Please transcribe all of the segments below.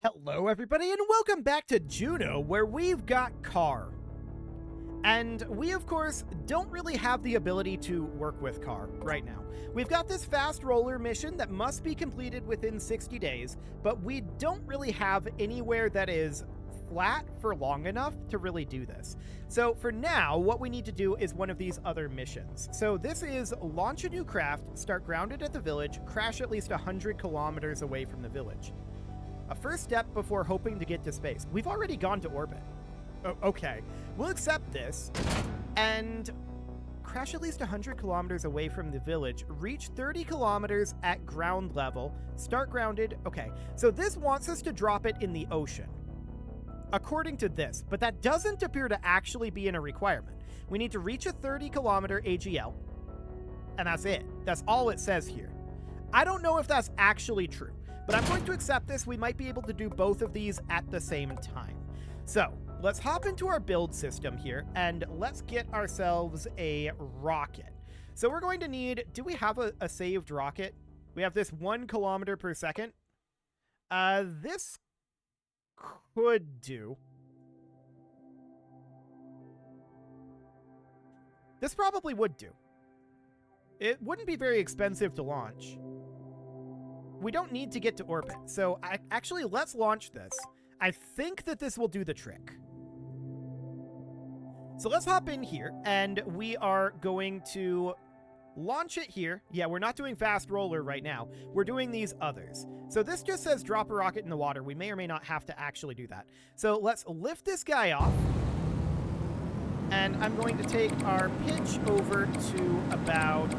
Hello everybody and welcome back to Juno, where we've got Car. And we of course don't really have the ability to work with Car right now. We've got this fast roller mission that must be completed within 60 days, but we don't really have anywhere that is flat for long enough to really do this. So for now, what we need to do is one of these other missions. So this is launch a new craft, start grounded at the village, crash at least 100 kilometers away from the village. A first step before hoping to get to space. We've already gone to orbit. Oh, okay. We'll accept this and crash at least 100 kilometers away from the village, reach 30 kilometers at ground level, start grounded. Okay, so this wants us to drop it in the ocean, according to this, but that doesn't appear to actually be in a requirement. We need to reach a 30 kilometer AGL, and that's it. That's all it says here. I don't know if that's actually true, but I'm going to accept this. We might be able to do both of these at the same time. So let's hop into our build system here and let's get ourselves a rocket. So we're going to need, do we have a saved rocket? We have this 1 kilometer per second. This could do. This probably would do. It wouldn't be very expensive to launch. We don't need to get to orbit. So actually, let's launch this. I think that this will do the trick. So let's hop in here and we are going to launch it here. Yeah, we're not doing fast roller right now. We're doing these others. So this just says drop a rocket in the water. We may or may not have to actually do that. So let's lift this guy off. And I'm going to take our pitch over to about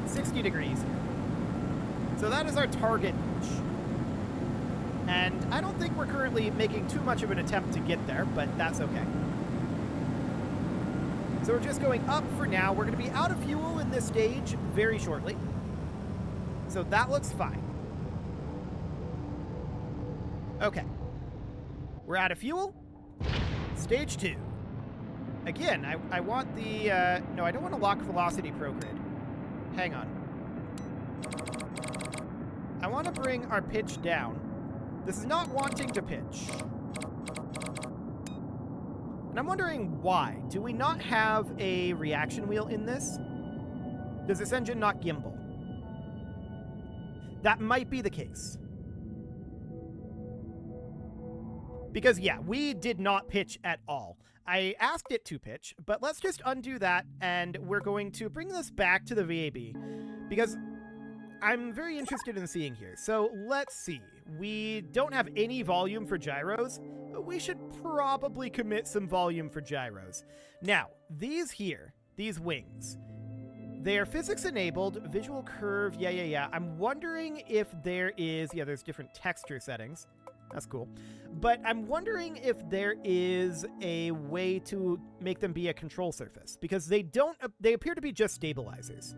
60 degrees here. So that is our target pitch. And I don't think we're currently making too much of an attempt to get there, but that's okay. So we're just going up for now. We're going to be out of fuel in this stage very shortly. So that looks fine. Okay. We're out of fuel. Stage 2. Again, I want the... no, I don't want to lock velocity prograde. Hang on. I want to bring our pitch down. This is not wanting to pitch. And I'm wondering why. Do we not have a reaction wheel in this? Does this engine not gimbal? That might be the case. Because, yeah, we did not pitch at all. I asked it to pitch, but let's just undo that, and we're going to bring this back to the VAB, because I'm very interested in seeing here. So let's see. We don't have any volume for gyros, but we should probably commit some volume for gyros. Now, these here, these wings, they are physics enabled, visual curve, yeah. I'm wondering if there is, yeah, there's different texture settings. That's cool. But I'm wondering if there is a way to make them be a control surface, because they appear to be just stabilizers.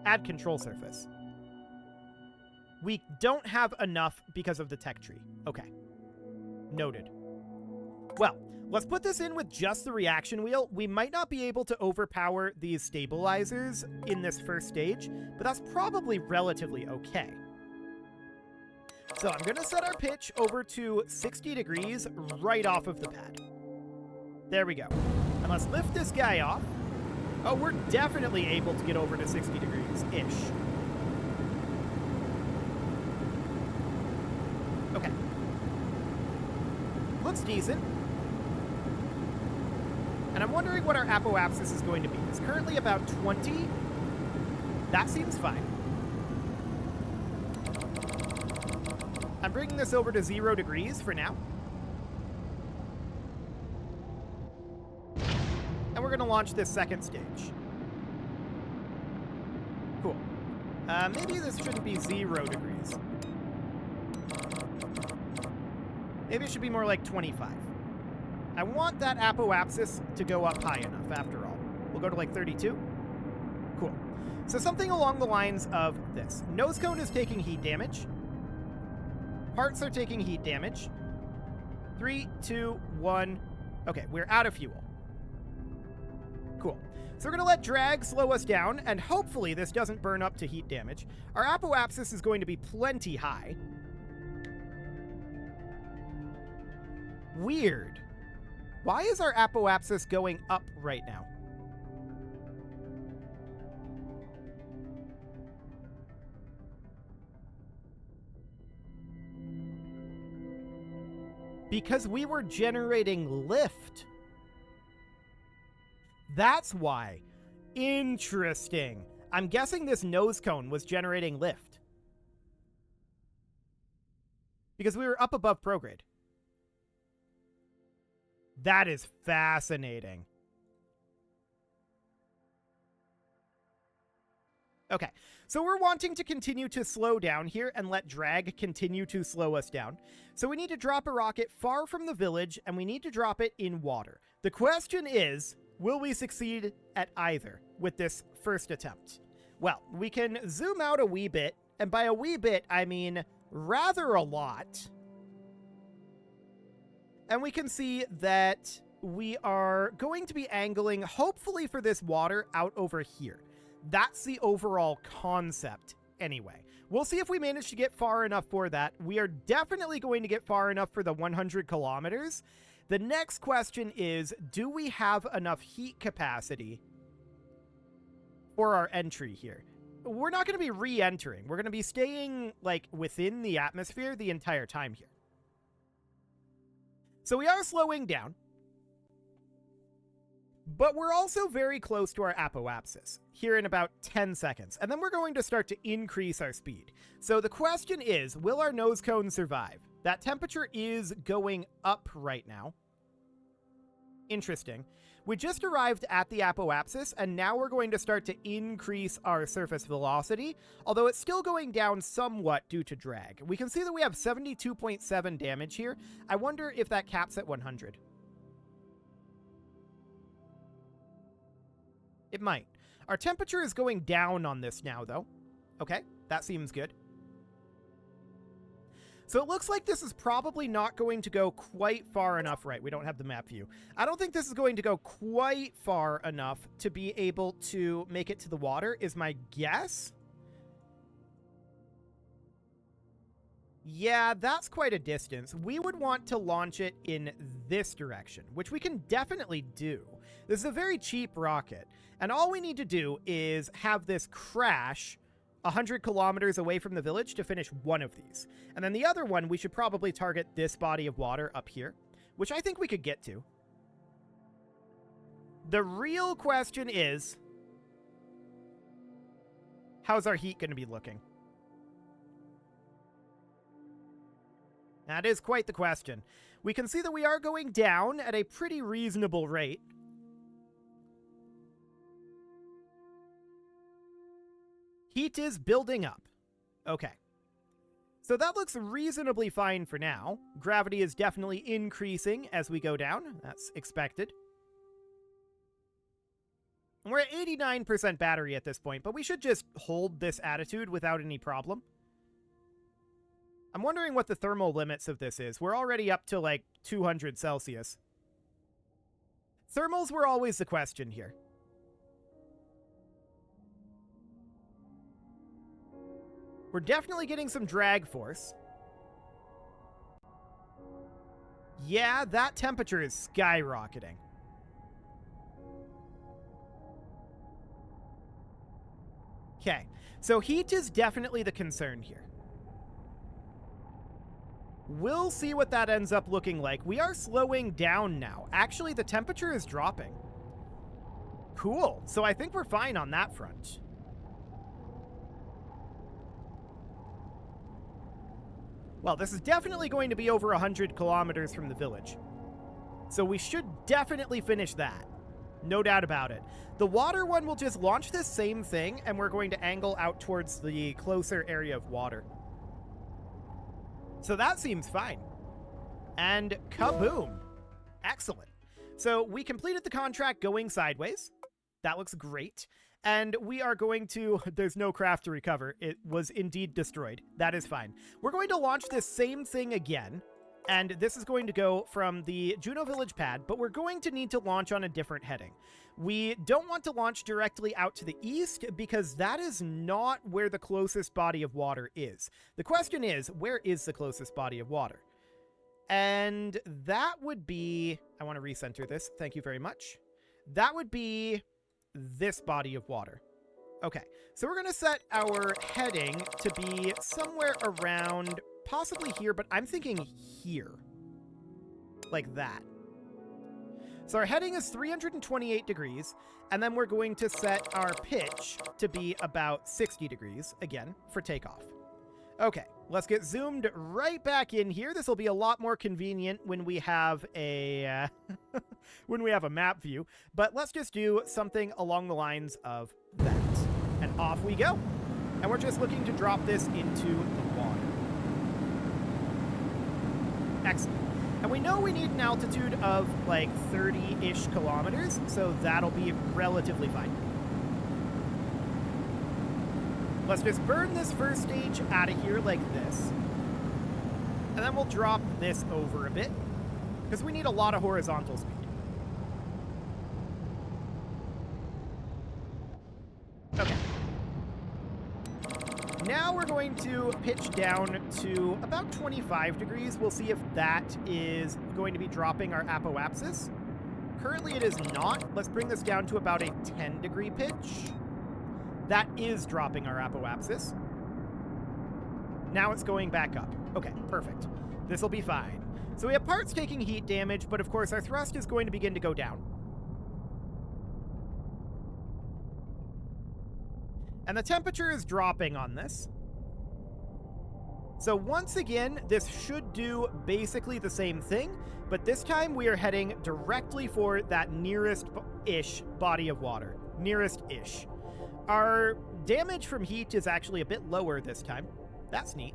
Add control surface. We don't have enough because of the tech tree. Okay. Noted. Well, let's put this in with just the reaction wheel. We might not be able to overpower these stabilizers in this first stage, but that's probably relatively okay. So I'm going to set our pitch over to 60 degrees right off of the pad. There we go. And let's lift this guy off. Oh, we're definitely able to get over to 60 degrees-ish. Okay. Looks decent. And I'm wondering what our apoapsis is going to be. It's currently about 20. That seems fine. I'm bringing this over to 0 degrees for now. And we're going to launch this second stage. Cool. Maybe this shouldn't be 0 degrees. Maybe it should be more like 25. I want that apoapsis to go up high enough, after all. We'll go to like 32. Cool. So something along the lines of this. Nose cone is taking heat damage. Parts are taking heat damage. 3, 2, 1. Okay, we're out of fuel. Cool. So we're going to let drag slow us down, and hopefully this doesn't burn up to heat damage. Our apoapsis is going to be plenty high. Weird. Why is our apoapsis going up right now? Because we were generating lift. That's why. Interesting. I'm guessing this nose cone was generating lift. Because we were up above prograde. That is fascinating. Okay, so we're wanting to continue to slow down here and let drag continue to slow us down. So we need to drop a rocket far from the village, and we need to drop it in water. The question is, will we succeed at either with this first attempt? Well, we can zoom out a wee bit, and by a wee bit, I mean rather a lot. And we can see that we are going to be angling, hopefully for this water, out over here. That's the overall concept anyway. We'll see if we manage to get far enough for that. We are definitely going to get far enough for the 100 kilometers. The next question is, do we have enough heat capacity for our entry here? We're not going to be re-entering. We're going to be staying like within the atmosphere the entire time here. So we are slowing down, but we're also very close to our apoapsis here in about 10 seconds. And then we're going to start to increase our speed. So the question is, will our nose cone survive? That temperature is going up right now. Interesting. We just arrived at the apoapsis, and now we're going to start to increase our surface velocity, although it's still going down somewhat due to drag. We can see that we have 72.7 damage here. I wonder if that caps at 100. It might. Our temperature is going down on this now, though. Okay, that seems good. So it looks like this is probably not going to go quite far enough. Right, we don't have the map view. I don't think this is going to go quite far enough to be able to make it to the water, is my guess. Yeah, that's quite a distance. We would want to launch it in this direction, which we can definitely do. This is a very cheap rocket, and all we need to do is have this crash 100 kilometers away from the village to finish one of these. And then the other one, we should probably target this body of water up here, which I think we could get to. The real question is, how's our heat going to be looking? That is quite the question. We can see that we are going down at a pretty reasonable rate. Heat is building up. Okay. So that looks reasonably fine for now. Gravity is definitely increasing as we go down. That's expected. We're at 89% battery at this point, but we should just hold this attitude without any problem. I'm wondering what the thermal limits of this is. We're already up to like 200 Celsius. Thermals were always the question here. We're definitely getting some drag force. Yeah, that temperature is skyrocketing. Okay, so heat is definitely the concern here. We'll see what that ends up looking like. We are slowing down now. Actually, the temperature is dropping. Cool, so I think we're fine on that front. Well, this is definitely going to be over 100 kilometers from the village. So we should definitely finish that. No doubt about it. The water one will just launch this same thing, and we're going to angle out towards the closer area of water. So that seems fine. And kaboom. Excellent. So we completed the contract going sideways. That looks great. And we are going to, there's no craft to recover. It was indeed destroyed. That is fine. We're going to launch this same thing again. And this is going to go from the Juno Village pad, but we're going to need to launch on a different heading. We don't want to launch directly out to the east because that is not where the closest body of water is. The question is, where is the closest body of water? And that would be... I want to recenter this. Thank you very much. That would be this body of water. Okay, so we're going to set our heading to be somewhere around... possibly here, but I'm thinking here. Like that. So our heading is 328 degrees, and then we're going to set our pitch to be about 60 degrees, again, for takeoff. Okay, let's get zoomed right back in here. This will be a lot more convenient when we have a when we have a map view, but let's just do something along the lines of that. And off we go. And we're just looking to drop this into the water. Excellent. And we know we need an altitude of like 30-ish kilometers, so that'll be relatively fine. Let's just burn this first stage out of here like this. And then we'll drop this over a bit, because we need a lot of horizontal speed. Okay. Now we're going to pitch down to about 25 degrees. We'll see if that is going to be dropping our apoapsis. Currently it is not. Let's bring this down to about a 10-degree pitch. That is dropping our apoapsis. Now it's going back up. Okay, perfect. This will be fine. So we have parts taking heat damage, but of course our thrust is going to begin to go down. And the temperature is dropping on this. So once again, this should do basically the same thing, but this time we are heading directly for that nearest-ish body of water. Nearest-ish. Our damage from heat is actually a bit lower this time. That's neat.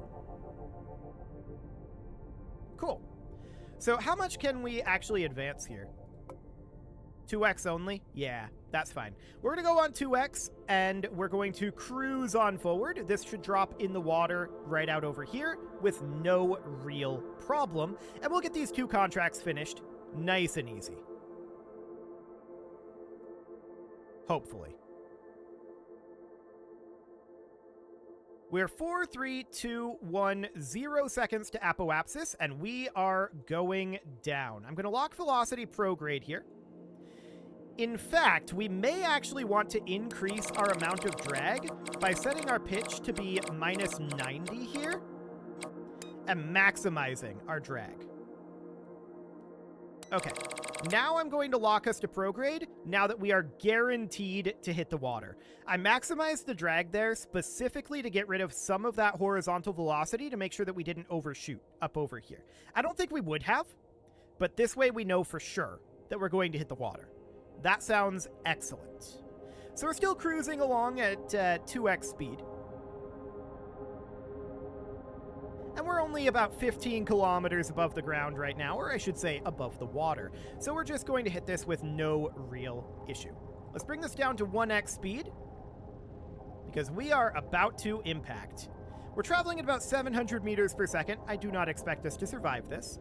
Cool. So how much can we actually advance here? 2x only? Yeah, that's fine. We're going to go on 2x, and we're going to cruise on forward. This should drop in the water right out over here with no real problem. And we'll get these 2 contracts finished nice and easy. Hopefully. We're 4, 3, 2, 1, 0 seconds to apoapsis, and we are going down. I'm going to lock velocity prograde here. In fact, we may actually want to increase our amount of drag by setting our pitch to be minus 90 here and maximizing our drag. Okay, now I'm going to lock us to prograde now that we are guaranteed to hit the water. I maximized the drag there specifically to get rid of some of that horizontal velocity to make sure that we didn't overshoot up over here. I don't think we would have, but this way we know for sure that we're going to hit the water. That sounds excellent. So we're still cruising along at 2x speed. And we're only about 15 kilometers above the ground right now, or I should say above the water. So we're just going to hit this with no real issue. Let's bring this down to 1x speed, because we are about to impact. We're traveling at about 700 meters per second. I do not expect us to survive this.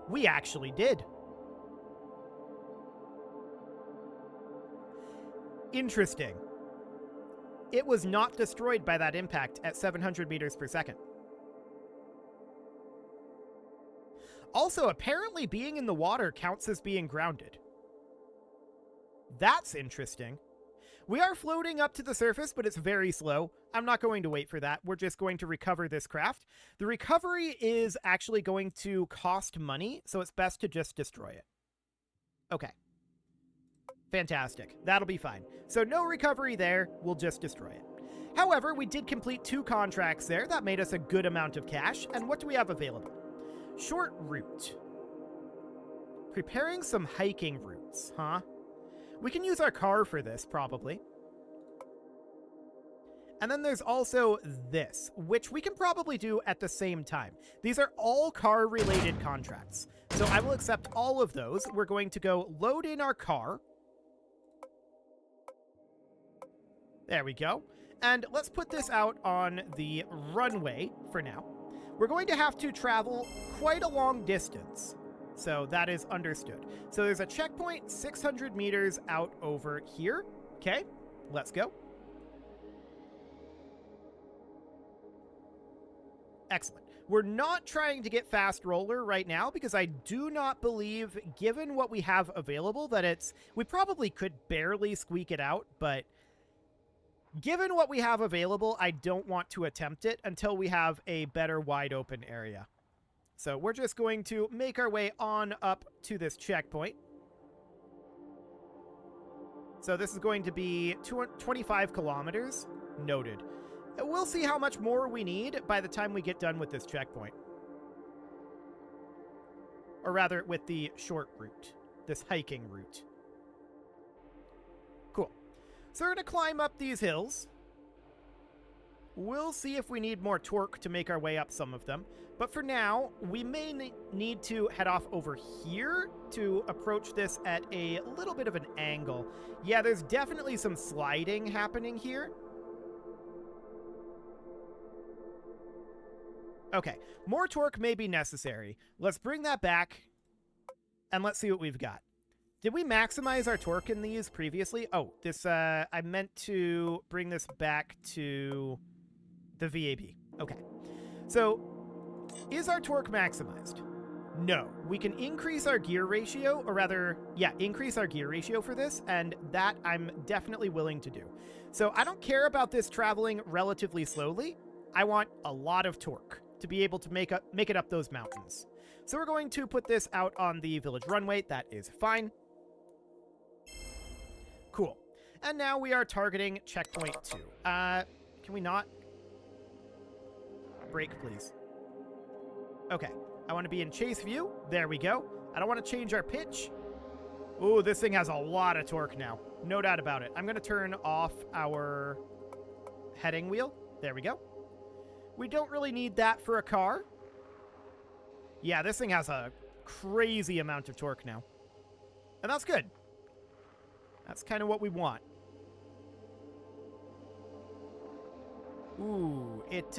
We actually did. Interesting. It was not destroyed by that impact at 700 meters per second. Also, apparently being in the water counts as being grounded. That's interesting. We are floating up to the surface, but it's very slow. I'm not going to wait for that. We're just going to recover this craft. The recovery is actually going to cost money, so it's best to just destroy it. Okay. Fantastic. That'll be fine. So no recovery there. We'll just destroy it. However, we did complete 2 contracts there. That made us a good amount of cash. And what do we have available? Short route. Preparing some hiking routes, huh? We can use our car for this, probably. And then there's also this, which we can probably do at the same time. These are all car-related contracts. So I will accept all of those. We're going to go load in our car. There we go. And let's put this out on the runway for now. we're going to have to travel quite a long distance. So that is understood. So there's a checkpoint 600 meters out over here. Okay, let's go. Excellent. We're not trying to get fast roller right now because I do not believe, given what we have available, that we probably could barely squeak it out, but given what we have available, I don't want to attempt it until we have a better wide open area. So we're just going to make our way on up to this checkpoint. So this is going to be 25 kilometers. Noted. We'll see how much more we need by the time we get done with this checkpoint. Or rather, with the short route. This hiking route. Cool. So we're going to climb up these hills. We'll see if we need more torque to make our way up some of them. But for now, we may need to head off over here to approach this at a little bit of an angle. Yeah, there's definitely some sliding happening here. Okay, more torque may be necessary. Let's bring that back, and let's see what we've got. Did we maximize our torque in these previously? Oh, this, I meant to bring this back to the VAB. Okay. So, is our torque maximized? No. We can increase our gear ratio, or rather, yeah, increase our gear ratio for this, and that I'm definitely willing to do. So, I don't care about this traveling relatively slowly. I want a lot of torque to be able to make it up those mountains. So we're going to put this out on the village runway. That is fine. Cool. And now we are targeting checkpoint 2. Can we not? Brake, please. Okay. I want to be in chase view. There we go. I don't want to change our pitch. Ooh, this thing has a lot of torque now. No doubt about it. I'm going to turn off our heading wheel. There we go. We don't really need that for a car. Yeah, this thing has a crazy amount of torque now. And that's good. That's kind of what we want. Ooh, it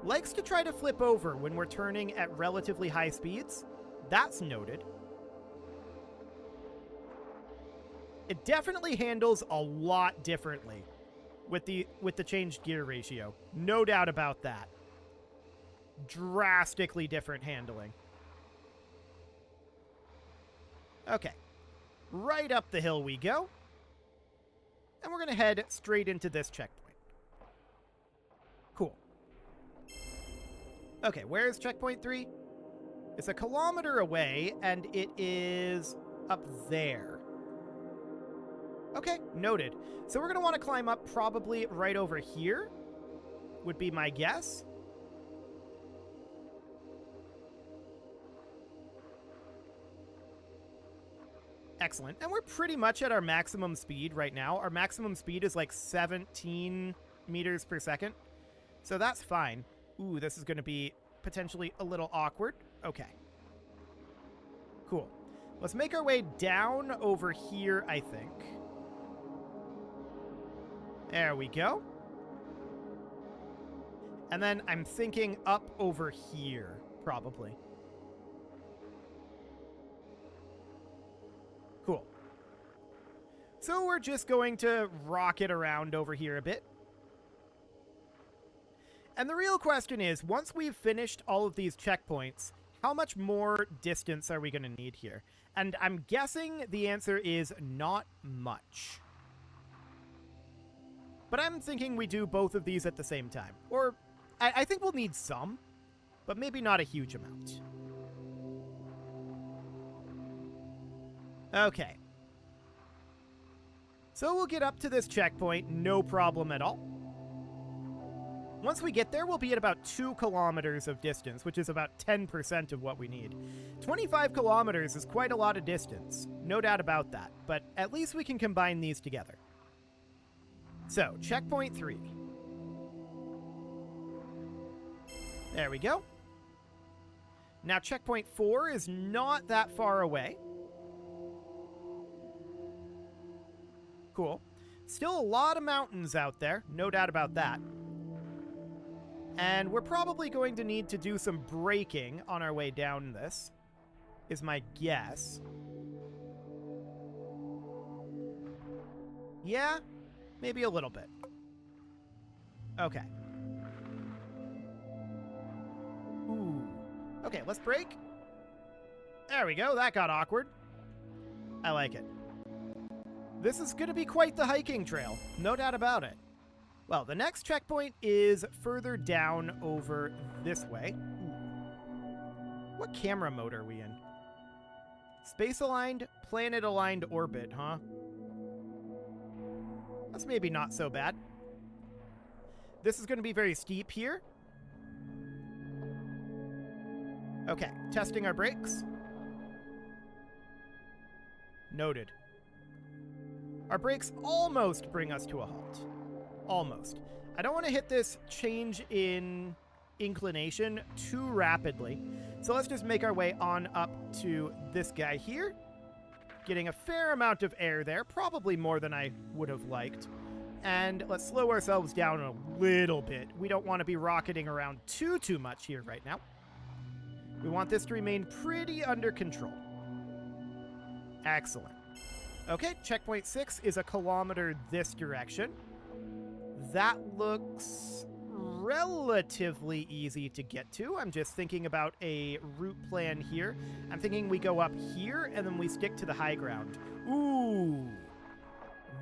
likes to try to flip over when we're turning at relatively high speeds. That's noted. It definitely handles a lot differently with the changed gear ratio. No doubt about that. Drastically different handling. Okay. Right up the hill we go. And we're going to head straight into this checkpoint. Cool. Okay, where is checkpoint 3? It's a kilometer away, and it is up there. Okay, noted. So we're going to want to climb up probably right over here, would be my guess. Excellent. And we're pretty much at our maximum speed right now. Our maximum speed is like 17 meters per second. So that's fine. Ooh, this is going to be potentially a little awkward. Okay. Cool. Let's make our way down over here, I think. There we go. And then I'm thinking up over here, probably. Cool. So we're just going to rocket around over here a bit. And the real question is, once we've finished all of these checkpoints, how much more distance are we going to need here? And I'm guessing the answer is not much. But I'm thinking we do both of these at the same time. Or, I think we'll need some, but maybe not a huge amount. Okay. So we'll get up to this checkpoint, no problem at all. Once we get there, we'll be at about 2 kilometers of distance, which is about 10% of what we need. 25 kilometers is quite a lot of distance, no doubt about that, but at least we can combine these together. So, checkpoint 3. There we go. Now, checkpoint 4 is not that far away. Cool. Still a lot of mountains out there, no doubt about that. And we're probably going to need to do some braking on our way down this, is my guess. Yeah, maybe a little bit. Okay. Ooh. Okay, let's brake. There we go. That got awkward. I like it. This is going to be quite the hiking trail. No doubt about it. Well, the next checkpoint is further down over this way. Ooh. What camera mode are we in? Space-aligned, planet-aligned orbit, huh? That's maybe not so bad. This is going to be very steep here. Okay, testing our brakes. Noted. Our brakes almost bring us to a halt. Almost. I don't want to hit this change in inclination too rapidly. So let's just make our way on up to this guy here. Getting a fair amount of air there, probably more than I would have liked. And let's slow ourselves down a little bit. We don't want to be rocketing around too much here right now. We want this to remain pretty under control. Excellent. Okay, checkpoint 6 is a kilometer this direction. That looks relatively easy to get to. I'm just thinking about a route plan here. I'm thinking we go up here and then we stick to the high ground. Ooh.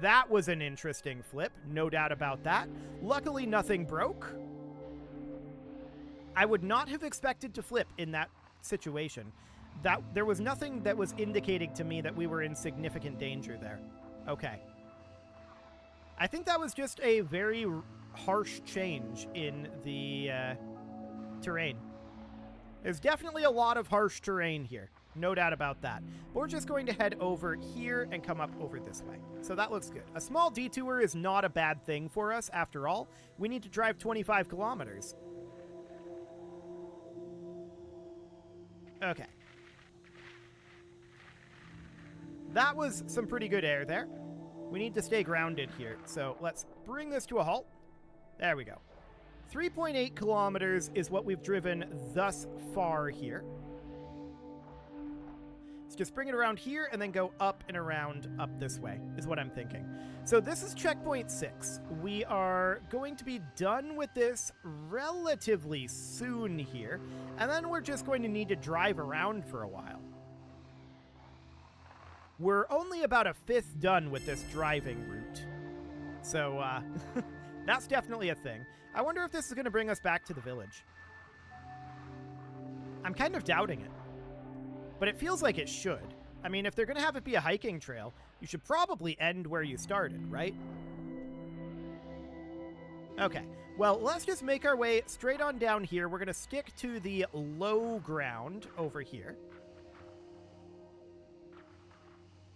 That was an interesting flip, no doubt about that. Luckily, nothing broke. I would not have expected to flip in that situation. There was nothing that was indicating to me that we were in significant danger there. Okay. I think that was just a very harsh change in the terrain. There's definitely a lot of harsh terrain here. No doubt about that. But we're just going to head over here and come up over this way. So that looks good. A small detour is not a bad thing for us, after all. We need to drive 25 kilometers. Okay. That was some pretty good air there. We need to stay grounded here. So let's bring this to a halt. There we go. 3.8 kilometers is what we've driven thus far here. Let's just bring it around here and then go up and around up this way, is what I'm thinking. So this is checkpoint 6. We are going to be done with this relatively soon here, and then we're just going to need to drive around for a while. We're only about a fifth done with this driving route. So, that's definitely a thing. I wonder if this is going to bring us back to the village. I'm kind of doubting it. But it feels like it should. I mean, if they're going to have it be a hiking trail, you should probably end where you started, right? Okay. Well, let's just make our way straight on down here. We're going to stick to the low ground over here.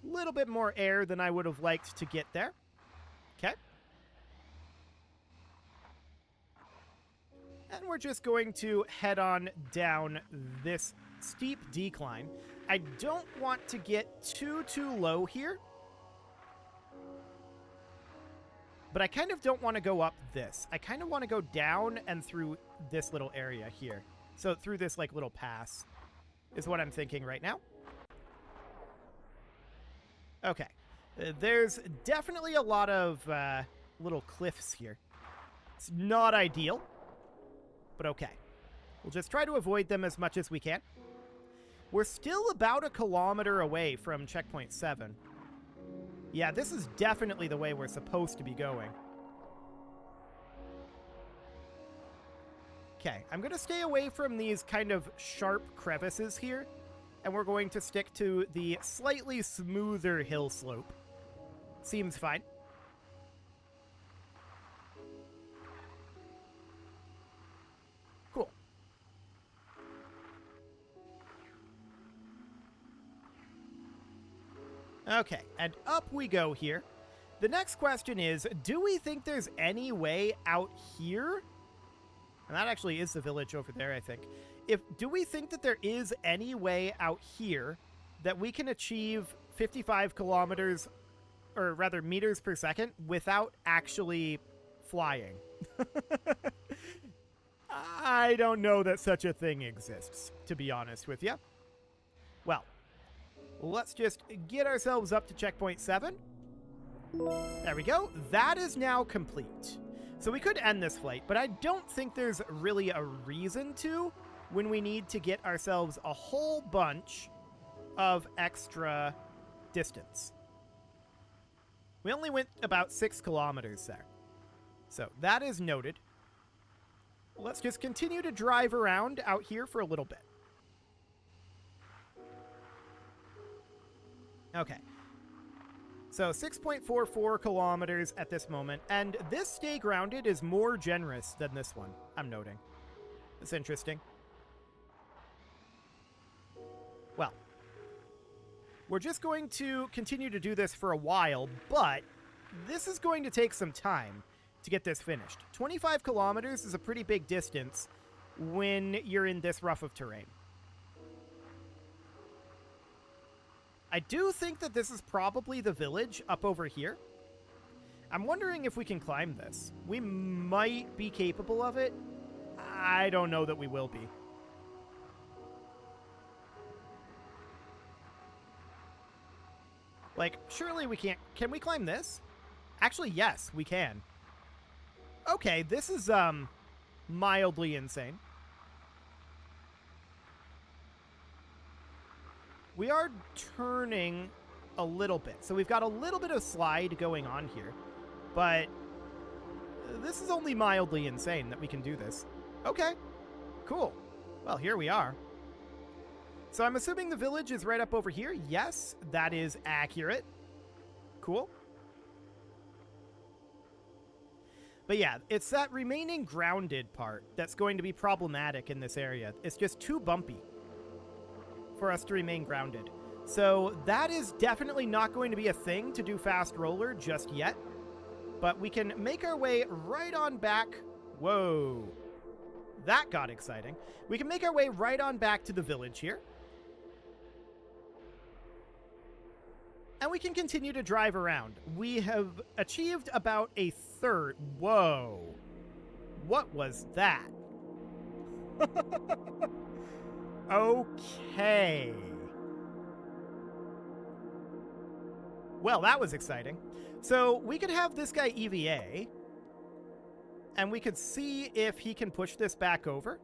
A little bit more air than I would have liked to get there. Okay. And we're just going to head on down this steep decline. I don't want to get too low here. But I kind of don't want to go up this. I kind of want to go down and through this little area here. So through this like little pass is what I'm thinking right now. Okay. There's definitely a lot of little cliffs here. It's not ideal, but okay. We'll just try to avoid them as much as we can. We're still about a kilometer away from checkpoint 7. Yeah, this is definitely the way we're supposed to be going. Okay, I'm going to stay away from these kind of sharp crevices here, and we're going to stick to the slightly smoother hill slope. Seems fine. Cool. Okay, and up we go here. The next question is, do we think there's any way out here? And that actually is the village over there, I think. Do we think that there is any way out here that we can achieve 55 kilometers, or rather meters per second, without actually flying? I don't know that such a thing exists, to be honest with you. Well, let's just get ourselves up to checkpoint 7. There we go. That is now complete. So we could end this flight, but I don't think there's really a reason to when we need to get ourselves a whole bunch of extra distance. We only went about 6 kilometers there. So that is noted. Let's just continue to drive around out here for a little bit. Okay. So 6.44 kilometers at this moment, and this stay grounded is more generous than this one, I'm noting. It's interesting. Well, we're just going to continue to do this for a while, but this is going to take some time to get this finished. 25 kilometers is a pretty big distance when you're in this rough of terrain. I do think that this is probably the village up over here. I'm wondering if we can climb this. We might be capable of it. I don't know that we will be. Like, surely we can't. Can we climb this? Actually, yes, we can. Okay, this is mildly insane. We are turning a little bit. So we've got a little bit of slide going on here. But this is only mildly insane that we can do this. Okay, cool. Well, here we are. So I'm assuming the village is right up over here. Yes, that is accurate. Cool. But yeah, it's that remaining grounded part that's going to be problematic in this area. It's just too bumpy for us to remain grounded. So that is definitely not going to be a thing to do fast roller just yet. But we can make our way right on back. Whoa. That got exciting. We can make our way right on back to the village here. And we can continue to drive around. We have achieved about a third. Whoa. What was that? Okay. Well, that was exciting. So we could have this guy EVA, and we could see if he can push this back over.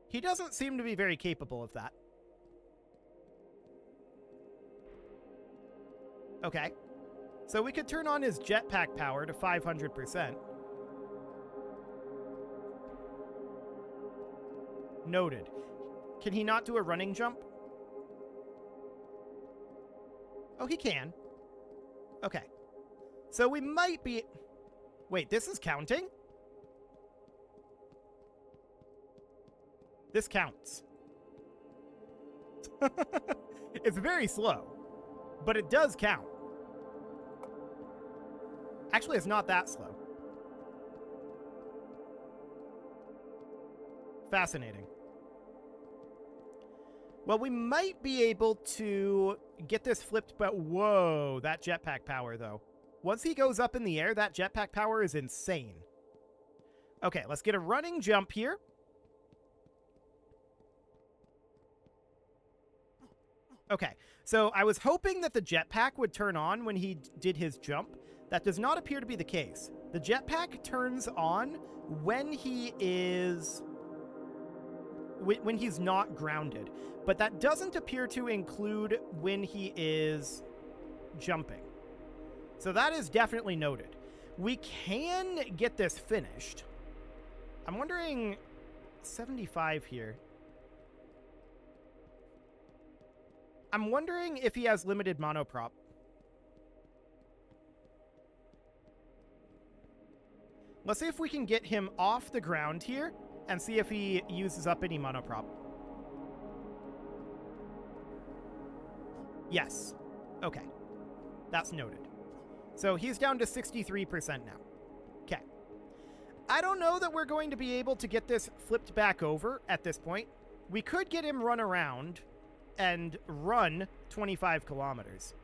He doesn't seem to be very capable of that. Okay. So we could turn on his jetpack power to 500%. Noted. Can he not do a running jump? Oh, he can. Okay. So we might be... Wait, this is counting? This counts. It's very slow, but it does count. Actually, it's not that slow. Fascinating. Well, we might be able to get this flipped, but whoa, that jetpack power, though. Once he goes up in the air, that jetpack power is insane. Okay, let's get a running jump here. Okay, so I was hoping that the jetpack would turn on when he did his jump. That does not appear to be the case. The jetpack turns on when he is... when he's not grounded. But that doesn't appear to include when he is jumping. So that is definitely noted. We can get this finished. I'm wondering... 75 here. I'm wondering if he has limited monoprop. Let's see if we can get him off the ground here and see if he uses up any monoprop. Yes. Okay. That's noted. So he's down to 63% now. Okay. I don't know that we're going to be able to get this flipped back over at this point. We could get him run around and run 25 kilometers.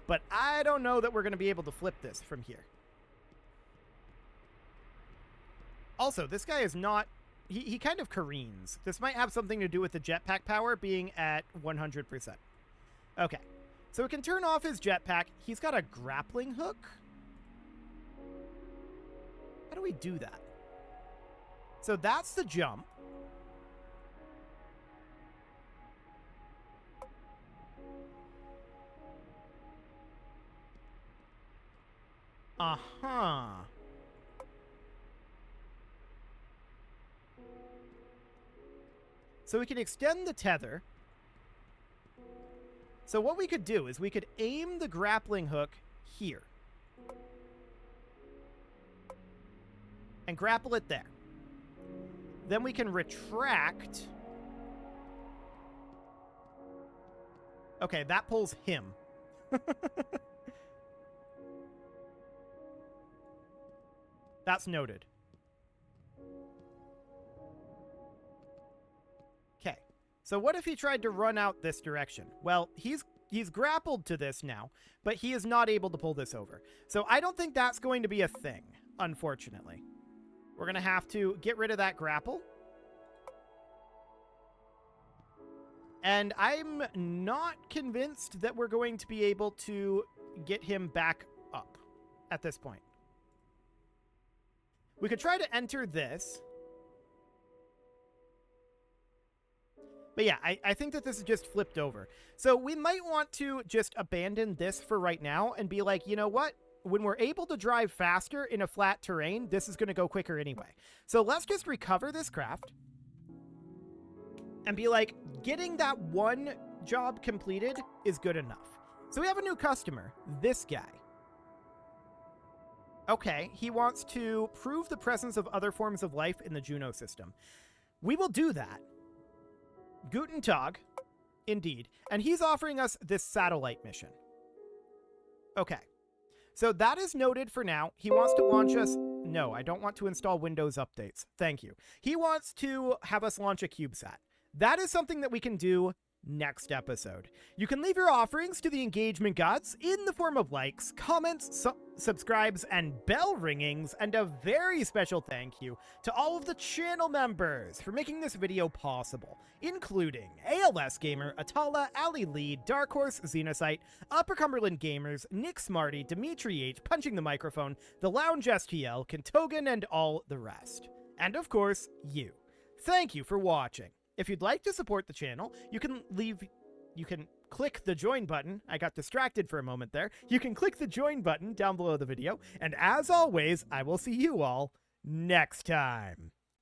but I don't know that we're going to be able to flip this from here. Also, this guy is not... He kind of careens. This might have something to do with the jetpack power being at 100%. Okay. So we can turn off his jetpack. He's got a grappling hook. How do we do that? So that's the jump. Uh-huh. So we can extend the tether. So what we could do is we could aim the grappling hook here. And grapple it there. Then we can retract. Okay, that pulls him. That's noted. Okay. So what if he tried to run out this direction? Well, he's grappled to this now, but he is not able to pull this over. So I don't think that's going to be a thing, unfortunately. We're going to have to get rid of that grapple. And I'm not convinced that we're going to be able to get him back up at this point. We could try to enter this. But yeah, I think that this is just flipped over. So we might want to just abandon this for right now and be like, you know what? When we're able to drive faster in a flat terrain, this is going to go quicker anyway. So let's just recover this craft and be like, getting that one job completed is good enough. So we have a new customer, this guy. Okay, he wants to prove the presence of other forms of life in the Juno system. We will do that. Guten Tag, indeed. And he's offering us this satellite mission. Okay. So that is noted for now. He wants to launch us... No, I don't want to install Windows updates. Thank you. He wants to have us launch a CubeSat. That is something that we can do next episode. You can leave your offerings to the engagement gods in the form of likes, comments, subscribes, and bell ringings, and a very special thank you to all of the channel members for making this video possible, including ALS Gamer, Atala, Ali Lee, Dark Horse, Xenocyte, Upper Cumberland Gamers, Nick Smarty, Dimitri H, Punching the Microphone, The Lounge STL, Kentogan, and all the rest. And of course, you. Thank you for watching. If you'd like to support the channel, you can click the join button. I got distracted for a moment there. You can click the join button down below the video. And as always, I will see you all next time.